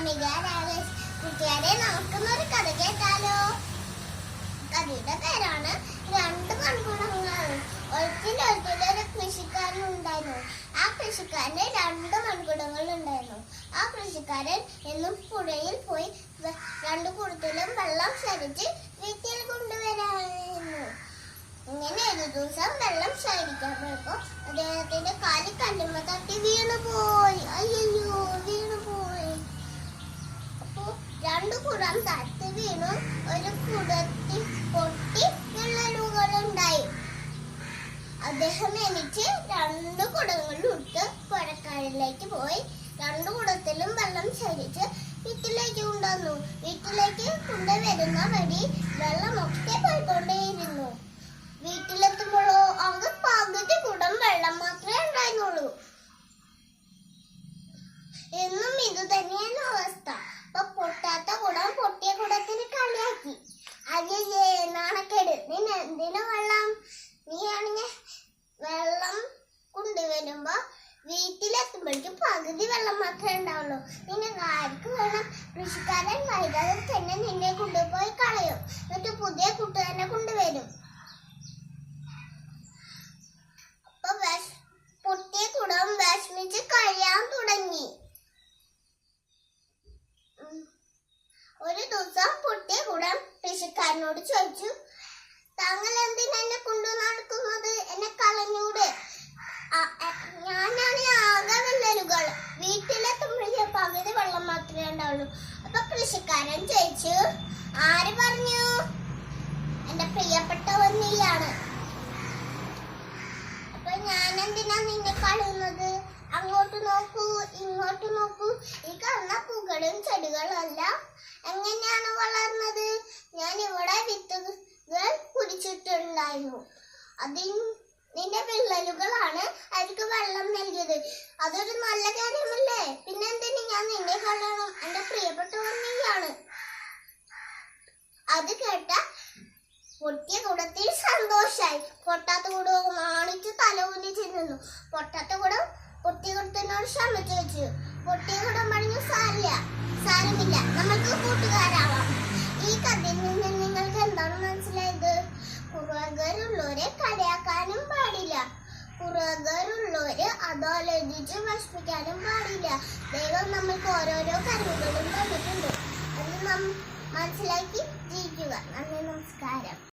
അനാമിക രാജേഷ്. കൂട്ടുകാരെ, നമുക്കൊന്നൊരു കഥ കേട്ടാലോ? കഥയുടെ പേരാണ് രണ്ട് മൺകുടങ്ങൾ. ഒരിക്കലൊരു കൃഷിക്കാരൻ ഉണ്ടായിരുന്നു. ആ കൃഷിക്കാരന് രണ്ട് മൺകുടങ്ങൾ ഉണ്ടായിരുന്നു. ആ കൃഷിക്കാരൻ എന്നും പുഴയിൽ പോയി രണ്ടു കുടത്തിലും വെള്ളം ശേഖരിച്ച് വീട്ടിൽ കൊണ്ടുവരായിരുന്നു. ഇങ്ങനെ ഒരു ദിവസം വെള്ളം ശേഖരിക്കാൻ പോയപ്പോ അദ്ദേഹത്തിന്റെ കാല് കല്ലുമ്മ തട്ടി വീണുപോയി. അയ്യോ, വീണുപോയി. അപ്പൊ രണ്ടു കുടം തട്ടി വീണു. ഒരു കുടത്തിൽ പൊട്ടി വിള്ളലുകളുണ്ടായി. അദ്ദേഹം എണീച്ച് രണ്ടു കുടങ്ങളും ഇട്ട് പുഴക്കാരിലേക്ക് പോയി രണ്ടു കുടത്തിലും വെള്ളം ശേഖരിച്ച് വീട്ടിലേക്ക് കൊണ്ടുവന്നു. വീട്ടിലേക്ക് കൊണ്ടുവരുന്ന വഴി വെള്ളമൊക്കെ പോയിക്കൊണ്ടേയിരുന്നു. വീട്ടിലെത്തുമ്പോഴോ അവർക്ക് പകുതി കുടം വെള്ളം മാത്രമേ ഉണ്ടായിരുന്നുള്ളൂ. എന്നും ഇത് തന്നെയാണ് അവസ്ഥ. അപ്പൊ പൊട്ടാത്ത കുടം പൊട്ടിയ കുടത്തിന് കളിയാക്കി. അയ്യേ, നാണക്കേട്, നിന്നെ എന്തിനു വെള്ളം? നീയാണെങ്കിൽ വെള്ളം കൊണ്ടുവരുമ്പോ വീട്ടിലെത്തുമ്പോഴേക്കും പകുതി വെള്ളം മാത്രമേ ഉണ്ടാവുള്ളൂ. നിന്നെ ആർക്ക് വേണം? കൃഷിക്കാരൻ വൈകാതെ തന്നെ നിന്നെ കൊണ്ടുപോയി കളയും. എന്നിട്ട് പുതിയ കൂട്ടുകാരനെ കൊണ്ടുവരും. അപ്പൊ പൊട്ടിയ കുടം വിഷമിച്ച് കഴിയാൻ തുടങ്ങി. ഒരു ദിവസം പൊട്ടിയ കുടം കൃഷിക്കാരനോട് ചോദിച്ചു, താങ്കൾ എന്തിനാ എന്നെ കൊണ്ടു നടക്കുന്നത്? എന്നെ കളഞ്ഞൂടെ? ഞാനാണ് ആകെ വിള്ളലുകൾ. വീട്ടിലെത്തുമ്പോഴേ പകുതി വെള്ളം മാത്രമേ ഉണ്ടാവുള്ളൂ. അപ്പൊ കൃഷിക്കാരൻ ചോദിച്ചു, ആര് പറഞ്ഞു? എന്റെ പ്രിയപ്പെട്ടവൻ നീയാണ്. അപ്പൊ ഞാൻ എന്തിനാ നിന്നെ കളയുന്നത്? അങ്ങോട്ട് നോക്കൂ, ഇങ്ങോട്ട് നോക്കൂ. ഈ കാണുന്ന പൂക്കളും ചെടികളും എല്ലാം എങ്ങനെയാണ് വളർന്നത്? ഞാൻ ഇവിടെ വിത്തുകൾ കുഴിച്ചിട്ടുണ്ടായിരുന്നു. നിന്റെ വിള്ളലുകളാണ് അതിക്ക് വെള്ളം നൽകിയത്. അതൊരു നല്ല കാര്യമല്ലേ? പിന്നെന്തിന് ഞാൻ നിന്നെ കളയണം? എന്റെ പ്രിയപ്പെട്ടവൻ നീയാണ്. അത് കേട്ട പൊട്ടിയ കുടത്തിൽ സന്തോഷായി. പൊട്ടാത്ത കുടവും ആണിച്ച് തല ഊന്നിച്ച് നിന്നു. പൊട്ടാത്ത കുടം പൊട്ടിയ കുടത്തിനോട് ക്ഷമ ചോദിച്ചു. പൊട്ടിയ കുടം പറഞ്ഞു, സാരമില്ല, നമ്മൾക്ക് കൂട്ടുകാരാവാം. ഈ കഥയിൽ നിന്ന് നിങ്ങൾക്ക് എന്താണ് മനസ്സിലായത്? പുറകരുള്ളവരെ കളിയാക്കാനും പാടില്ല. പുറകരുള്ളവര് അതാലോചിച്ച് വിഷമിക്കാനും പാടില്ല. ദൈവം നമ്മൾക്ക് ഓരോരോ കഴിവുകളും തന്നിട്ടുണ്ട്. അത് മനസ്സിലാക്കി ജീവിക്കുക. നന്ദി, നമസ്കാരം.